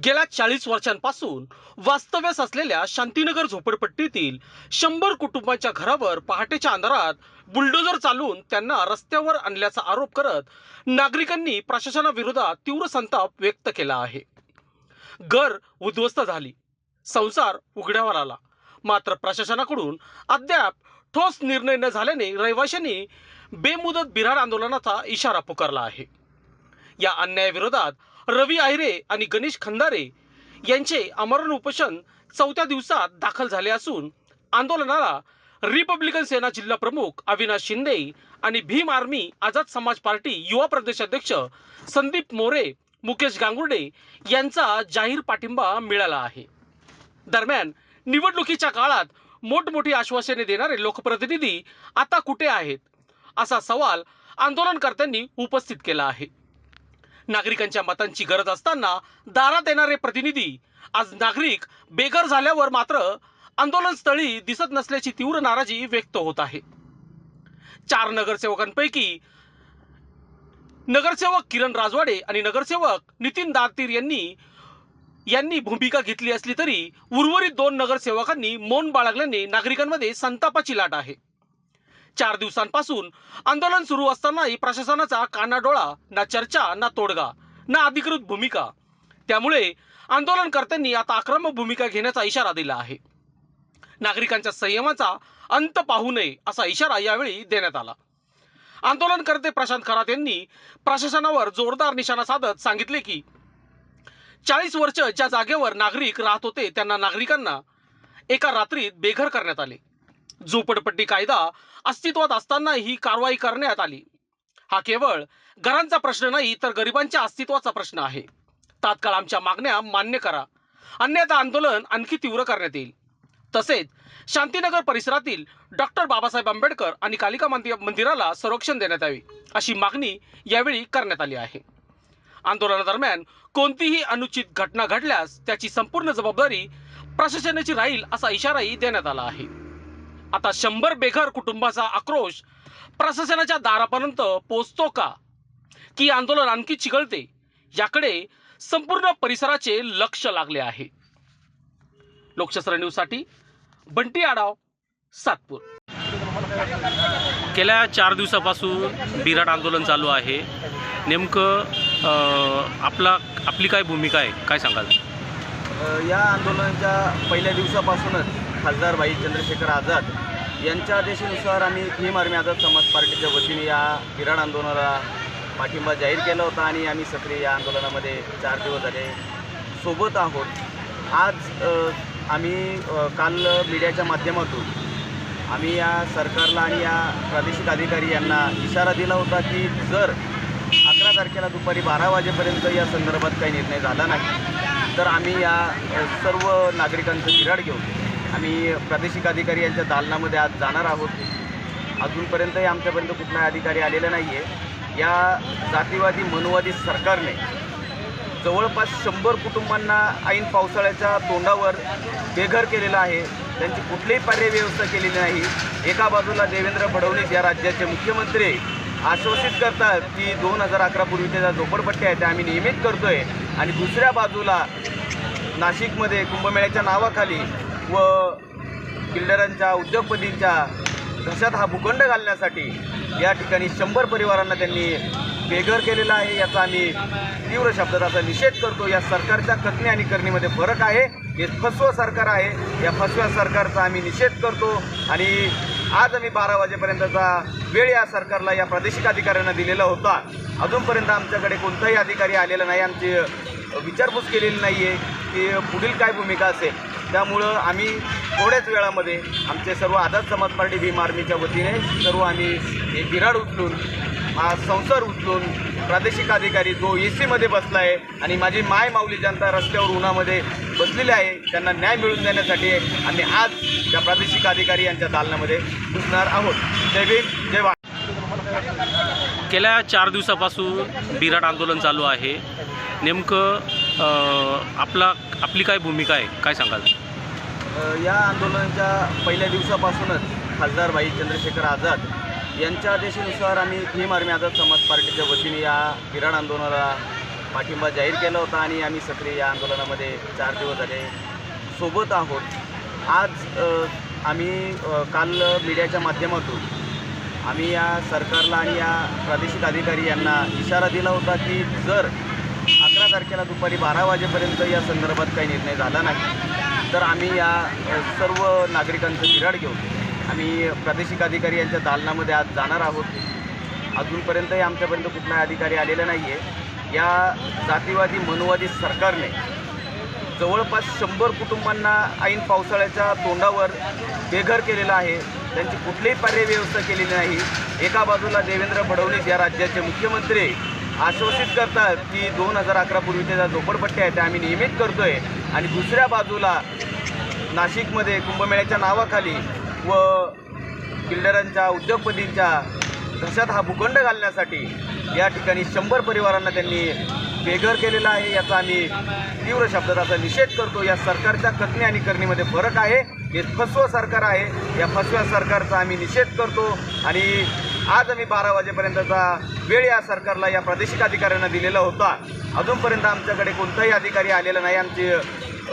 गेल्या 40 वर्षांपासून वास्तव्यास असलेल्या शांतीनगर झोपडपट्टीतील 100 कुटुंबांच्या घरावर पहाटेच्या अंधारात बुलडोजर चालवून त्यांना रस्त्यावर आणल्याचा आरोप करत नागरिकांनी प्रशासनाविरोधात तीव्र संताप व्यक्त केला आहे। घर उद्ध्वस्त झाली, संसार उघड्यावर आला, मात्र प्रशासनाकडून अद्याप ठोस निर्णय न झाल्याने रहिवाशांनी बेमुदत बिऱ्हाड आंदोलनाचा इशारा पुकारला आहे। या अन्यायाविरोधात रवी आहिरे आणि गणेश खंदारे यांचे आमरण उपोषण 4थ्या दिवसात दाखल झाले असून आंदोलनाला रिपब्लिकन सेना जिल्हा प्रमुख अविनाश शिंदे आणि भीम आर्मी आझाद समाज पार्टी युवा प्रदेशाध्यक्ष संदीप मोरे, मुकेश गांगुर्डे यांचा जाहीर पाठिंबा मिळाला आहे। दरम्यान निवडणुकीच्या काळात मोठमोठी आश्वासने देणारे लोकप्रतिनिधी आता कुठे आहेत, असा सवाल आंदोलनकर्त्यांनी उपस्थित केला आहे। नागरिकांच्या मतांची गरज असताना दारात येणारे प्रतिनिधी आज नागरिक बेघर झाल्यावर मात्र आंदोलनस्थळी दिसत नसल्याची तीव्र नाराजी व्यक्त होत आहे। 4 नगरसेवकांपैकी नगरसेवक किरण राजवाडे आणि नगरसेवक नितीन दातीर यांनी भूमिका घेतली असली तरी उर्वरित 2 नगरसेवकांनी मौन बाळगल्याने नागरिकांमध्ये संतापाची लाट आहे। 4 दिवसांपासून आंदोलन सुरू असतानाही प्रशासनाचा कानाडोळा, ना चर्चा ना तोडगा ना अधिकृत भूमिका। त्यामुळे आंदोलनकर्त्यांनी आता आक्रमक भूमिका घेण्याचा इशारा दिला आहे। नागरिकांच्या संयमाचा अंत पाहू नये असा इशारा यावेळी देण्यात आला। आंदोलनकर्ते प्रशांत खरात यांनी प्रशासनावर जोरदार निशाणा साधत सांगितले की 40 वर्ष ज्या जागेवर नागरिक राहत होते त्यांना नागरिकांना एका रात्रीत बेघर करण्यात आले। झोपडपट्टी कायदा अस्तित्वात असताना ही कारवाई करण्यात आली। हा केवळ घरांचा प्रश्न नाही तर गरिबांच्या अस्तित्वाचा प्रश्न आहे। तात्काळ आमच्या मागण्या मान्य करा, अन्यथा आंदोलन आणखी तीव्र करण्यात येईल। तसेच शांतीनगर परिसरातील डॉक्टर बाबासाहेब आंबेडकर आणि कालिका मंदिराला संरक्षण देण्यात यावे अशी मागणी यावेळी करण्यात आली आहे। आंदोलनादरम्यान कोणतीही अनुचित घटना घडल्यास त्याची संपूर्ण जबाबदारी प्रशासनाची राहील असा इशाराही देण्यात आला आहे। आता 100 बेघर कुटुंबाचा आक्रोश प्रशासनाच्या दारापर्यंत पोहोचतो का, की आंदोलन आणखी चिघळते, याकडे संपूर्ण परिसराचे लक्ष लागले आहे। लोकशास्त्र न्यूज साठी बंटी आडाव, सातपूर। गेल्या 4 दिवसापासून बिऱ्हाड आंदोलन चालू आहे। नेमकं आपली काय भूमिका आहे, काय सांगाल? या आंदोलनाच्या पहिल्या दिवसापासूनच खासदार भाई चंद्रशेखर आझाद यांच्या आदेशानुसार आम्ही भीम आर्मी आझाद समाज पार्टीच्या वतीने या बिऱ्हाड आंदोलनाला पाठिंबा जाहीर केला होता आणि आम्ही सक्रिय या आंदोलनामध्ये 4 दिवस झाले सोबत आहोत। आज आम्ही काल मीडियाच्या माध्यमातून आम्ही या सरकारला आणि या प्रादेशिक अधिकारी यांना इशारा दिला होता की जर 11 तारखेला दुपारी 12 वाजेपर्यंत या संदर्भात काही निर्णय झाला नाही तर आम्ही या सर्व नागरिकांचं बिऱ्हाड घेऊन आम्ही प्रादेशिक अधिकारी यांच्या दालनामध्ये आज जाणार आहोत। अजूनपर्यंतही आमच्यापर्यंत कुठलाही अधिकारी आलेला नाही आहे। या जातीवादी मनोवादी सरकारने जवळपास 100 कुटुंबांना ऐन पावसाळ्याच्या तोंडावर बेघर केलेलं आहे। त्यांची कुठलीही पर्याय व्यवस्था केलेली नाही। एका बाजूला देवेंद्र फडणवीस या राज्याचे मुख्यमंत्री आश्वासित करतात की 2011 पूर्वीच्या ज्या झोपडपट्ट्या आहेत त्या आम्ही नियमित करतोय आणि दुसऱ्या बाजूला नाशिकमध्ये कुंभमेळ्याच्या नावाखाली व बिल्डरांच्या उद्योगपतींच्या घशात हा भूखंड घालण्यासाठी या ठिकाणी 100 परिवारांना त्यांनी बेघर केलेला आहे। याचा आम्ही तीव्र शब्दात असा निषेध करतो। या सरकारच्या कथनी आणि करणीमध्ये फरक आहे। हे फसवं सरकार आहे। या फसव्या सरकारचा आम्ही निषेध करतो आणि आज आम्ही 12 वाजेपर्यंतचा वेळ या सरकारला या प्रादेशिक अधिकाऱ्यांना दिलेला होता। अजूनपर्यंत आमच्याकडे कोणताही अधिकारी आलेला नाही, आमची विचारपूस केलेली नाही आहे की पुढील काय भूमिका असेल। त्यामुळं आम्ही थोड्याच वेळामध्ये आमचे सर्व आझाद समाज पार्टी भीम आर्मीच्या वतीने सर्व आम्ही हे बिऱ्हाड उचलून हा संसार उचलून प्रादेशिक अधिकारी जो AC मध्ये बसला आहे आणि माझी माय माऊली जनता रस्त्यावर उन्हामध्ये बसलेली आहे त्यांना न्याय मिळवून देण्यासाठी आम्ही आज त्या प्रादेशिक अधिकारी यांच्या दालनामध्ये घुसणार आहोत। जय भीम, जय भारत। गेल्या 4 दिवसापासून बिऱ्हाड आंदोलन चालू आहे। नेमकं आपली काय भूमिका आहे, काय सांगाल? या आंदोलनाच्या पहिल्या दिवसापासूनच खासदार भाई चंद्रशेखर आझाद यांच्या आदेशानुसार आम्ही भीम आर्मी आझाद समाज पार्टीच्या वतीने या बिऱ्हाड आंदोलनाला पाठिंबा जाहीर केला होता आणि आम्ही सक्रिय या आंदोलनामध्ये 4 दिवस झाले सोबत आहोत. आज आम्ही काल मीडियाच्या माध्यमातून आम्ही या सरकारला आणि या प्रादेशिक अधिकारी यांना इशारा दिला होता की जर 11 तारखेला दुपारी 12 वाजेपर्यंत या संदर्भात काही निर्णय झाला नाही तर आम्ही या सर्व नागरिकांचं बिऱ्हाड घेऊन आम्ही प्रादेशिक अधिकारी यांच्या दालनामध्ये आज जाणार आहोत. अजूनपर्यंतही आमच्यापर्यंत कुठलाही अधिकारी आलेला नाही आहे. या जातीवादी मनोवादी सरकारने जवळपास 100 कुटुंबांना ऐन पावसाळ्याच्या तोंडावर बेघर केलेलं आहे. त्यांची कुठलीही पर्याय व्यवस्था केलेली नाही. एका बाजूला देवेंद्र फडणवीस या राज्याचे मुख्यमंत्री आश्वासित करतात की 2011 पूर्वीच्या ज्या झोपडपट्ट्या आहेत त्या आम्ही नियमित करतो आहे आणि दुसऱ्या बाजूला नाशिकमध्ये कुंभमेळ्याच्या नावाखाली व बिल्डरांच्या उद्योगपतींच्या घशात हा भूखंड घालण्यासाठी या ठिकाणी 100 परिवारांना त्यांनी बेघर केलेला आहे. याचा आम्ही तीव्र शब्दात असा निषेध करतो. या सरकारच्या कथनी आणि करणीमध्ये फरक आहे. हे फसवं सरकार आहे. या फसव्या सरकारचा आम्ही निषेध करतो आणि आज आम्ही 12 वाजेपर्यंतचा वेळ या सरकारला या प्रादेशिक अधिकाऱ्यांना दिलेला होता. अजूनपर्यंत आमच्याकडे कोणताही अधिकारी आलेला नाही. आमची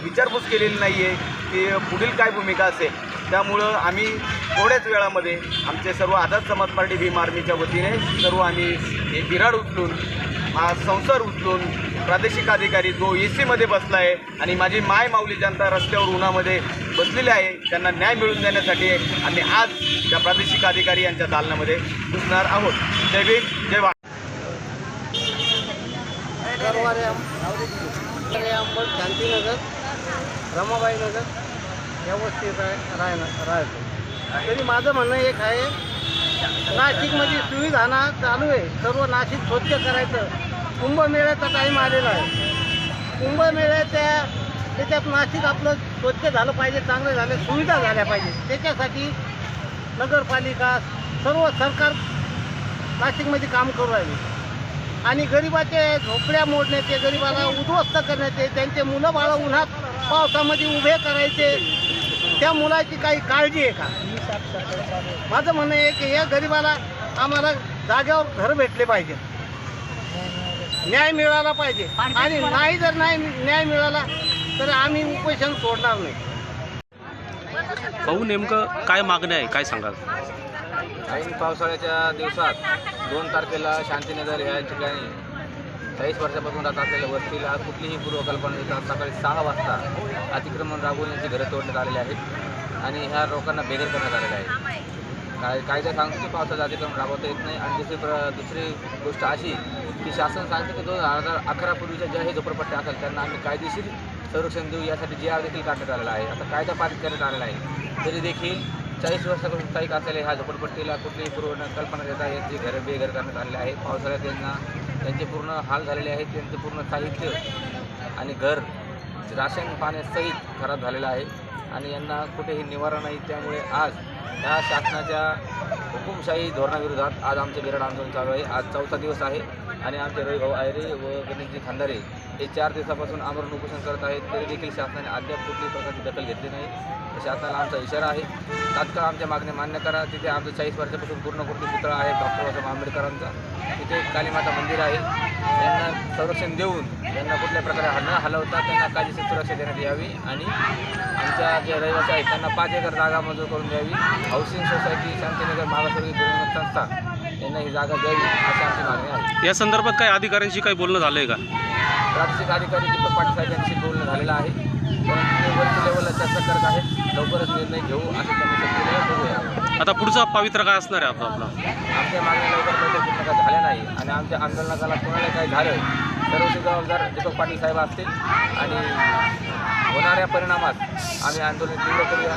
विचारपूस केलेली नाही आहे की पुढील काय भूमिका असेल. त्यामुळं आम्ही थोड्याच वेळामध्ये आमचे सर्व आझाद समाज पार्टी भीम आर्मीच्या वतीने सर्व आम्ही हे बिऱ्हाड उचलून हा संसार उचलून प्रादेशिक अधिकारी जो AC मध्ये बसला आहे आणि माझी माय माऊली जनता रस्त्यावर उन्हामध्ये बसलेली आहे त्यांना न्याय मिळवून देण्यासाठी आम्ही आज त्या प्रादेशिक अधिकारी यांच्या दालनामध्ये घुसणार आहोत. जय भीम जय भारत. शांतीनगर रमाबाई नगर या वस्तीत राहतो. तरी माझं म्हणणं एक आहे, नाशिकमध्ये सुविधा चालू आहे. सर्व नाशिक स्वच्छ करायचं. कुंभमेळ्याचा टाईम आलेला आहे. त्याच्यात नाशिक आपलं स्वच्छ झालं पाहिजे, चांगलं झालं, सुविधा झाल्या पाहिजे. त्याच्यासाठी नगरपालिका सर्व सरकार नाशिकमध्ये काम करू राहिले आणि गरिबाचे झोपड्या मोडण्याचे, गरिबाला उद्ध्वस्त करण्याचे, त्यांचे मुलं बाळं उन्हात पावसामध्ये उभे करायचे, त्या मुलाची काही काळजी आहे का? माझं म्हणणं आहे की या गरिबाला आम्हाला जाग्यावर घर भेटले पाहिजे, न्याय मिळाला पाहिजे आणि नाही जर न्याय मिळाला तर आम्ही उपोषण सोडणार नाही. भाऊ नेमकं काय मागणं आहे, काय सांगाल? ऐन पावसाळ्याच्या दिवसात 2 तारखेला शांतीनगर या ठिकाणी 40 वर्षापासून राहत असलेल्या वस्तीला कुठलीही पूर्वकल्पना देता सकाळी 6 वाजता अतिक्रमण राबवून यांची घरं तोडण्यात आलेली आहेत आणि ह्या लोकांना बेघर करण्यात आलेलं आहे. कायदा सांगतो की पावसाचं अतिक्रमण राबवता येत नाही आणि दुसरी गोष्ट अशी की शासन सांगते की 2011 पूर्वीच्या ज्या हे झोपडपट्ट्या असेल त्यांना आम्ही कायदेशीर संरक्षण देऊ यासाठी जी देखील काढण्यात आलेला आहे. आता कायदा पारित करण्यात आलेला आहे तरी देखील 40 वर्षापासून स्थायिक असलेल्या ह्या झोपडपट्टीला कुठलीही कल्पना देता येत जी घरं बेघर करण्यात आलेले आहे. पावसाळ्यात त्यांचे पूर्ण हाल झालेले आहेत. त्यांचं पूर्ण साहित्य आणि घर राशन पाण्यासहित खराब झालेलं आहे आणि यांना कुठेही निवारा नाही. त्यामुळे आज या शासनाच्या हुकुमशाही धोरणाविरोधात आज आमचे बिऱ्हाड आंदोलन चालू आहे. आज 4था दिवस आहे आणि आमचे रविभाऊ आयरे व गणेशजी खांदारे हे 4 दिवसापासून आमरण उपोषण करत आहेत. तरी देखील शासनाने अद्याप कुठलीही प्रकारची दखल घेतली नाही. शासनाला आमचा इशारा आहे, तात्काळ आमच्या मागण्या मान्य करा. तिथे आमचं 40 वर्षापासून पूर्णकृती पुतळा आहे डॉक्टर बाबासाहेब आंबेडकरांचा. तिथे एक कालीमाता मंदिर आहे. त्यांना संरक्षण देऊन त्यांना कुठल्या प्रकारे न हलवता त्यांना कायदेशीर सुरक्षा देण्यात यावी आणि आमच्या जे रहिवासी आहेत त्यांना 5 एकर जागा मंजूर करून द्यावी. हाऊसिंग सोसायटी शांतीनगर मागासवर्गीय गृहनिर्माण संस्था यांना ही जागा द्यावी अशी आमची मागणी आहे. या संदर्भात काही अधिकाऱ्यांशी काही बोलणं झालं आहे का? प्रादेशिक अधिकारी दीपक पाटील साहेब यांची बोलणं झालेलं आहे, परंतु ते वरच्या लेवलला चर्चा करत आहेत. लवकरच निर्णय घेऊ असं त्यांनी सांगितलेलं आहे. बघूया आता पुढचा पवित्र काय असणार आहे आपला? आमच्या मागण्या लवकर पूर्ण काय झाल्या नाही आणि आमच्या आंदोलनाला कोणाला काय झालं सर्वचे जबाबदार दीपक पाटील साहेब असतील आणि होणाऱ्या परिणामात आम्ही आंदोलन तीव्र करूया.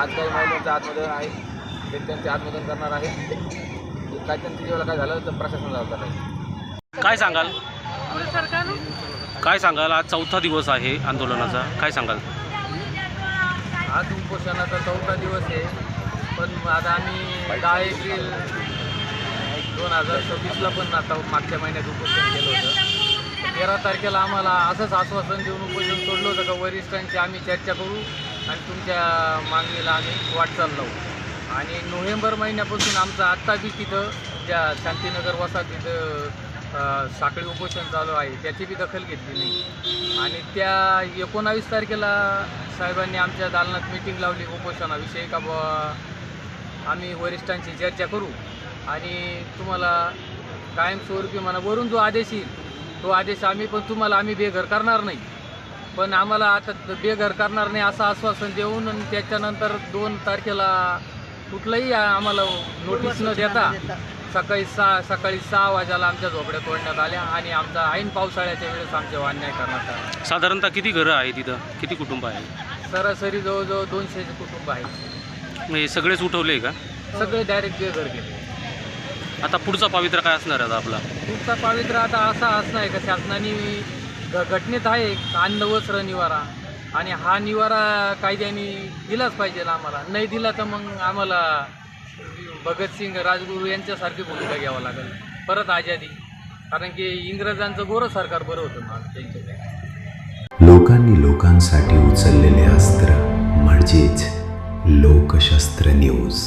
आज काही महिलांचं आत्मदहन आहे, ते त्यांचे आत्मदहन करणार आहे. काय त्यांच्या जेव्हा काय झालं तर प्रशासन जबाबदार आहे. काय सांगाल? काय सांगाल? आज 4था दिवस आहे आंदोलनाचा, काय सांगाल? आज उपोषणाचा 4था दिवस आहे, पण आता आम्ही 10 एप्रिल 2026ला पण आता मागच्या महिन्यात उपोषण केलं होतं. 13 तारखेला आम्हाला असंच आश्वासन देऊन उपोषण सोडलं होतं का वरिष्ठांची आम्ही चर्चा करू आणि तुमच्या मागणीला आम्ही वाटचाल लावू. आणि नोव्हेंबर महिन्यापासून आमचं आत्ता बी तिथं त्या शांतीनगर वसाहत तिथं साखळी उपोषण चालू आहे त्याची बी दखल घेतली नाही. आणि त्या 19 तारखेला साहेबांनी आमच्या दालनात मीटिंग लावली उपोषणाविषयी का बुवा आम्ही वरिष्ठांची चर्चा करू आणि तुम्हाला कायमस्वरूपी म्हणा वरून जो आदेश येईल तो आदेश आम्ही बेघर करणार नाही, पण आम्हाला आता बेघर करणार नाही असं आश्वासन देऊन आणि त्याच्यानंतर 2 तारखेला कुठलंही आम्हाला नोटीस न देता सकाळी 6 वाजायला आमच्या झोपड्या तोडण्यात आल्या आणि आमचा ऐन पावसाळ्याच्या वेळेस आमच्यावर अन्याय करण्यात आला. साधारणतः किती घरं आहे तिथं, किती कुटुंब आहे? सरासरी जवळजवळ 200 कुटुंब आहेत. म्हणजे सगळेच उठवले का? सगळे डायरेक्ट बेघर गेले. आता पुढचा पवित्रा काय असणार आहे आपला? पुढचा पवित्र आता असा असणार आहे का शासनाने घटनेत आहे अन्न वस्त्र निवारा आणि हा निवारा कायद्याने दिलाच पाहिजे ना. आम्हाला नाही दिला तर मग आम्हाला भगतसिंग राजगुरू यांच्यासारखी भूमिका घ्यावं लागेल, परत आझादी. कारण की इंग्रजांचं गोरं सरकार बरं होतं ना त्यांच्या. लोकांनी लोकांसाठी उचललेले अस्त्र म्हणजेच लोकशास्त्र न्यूज.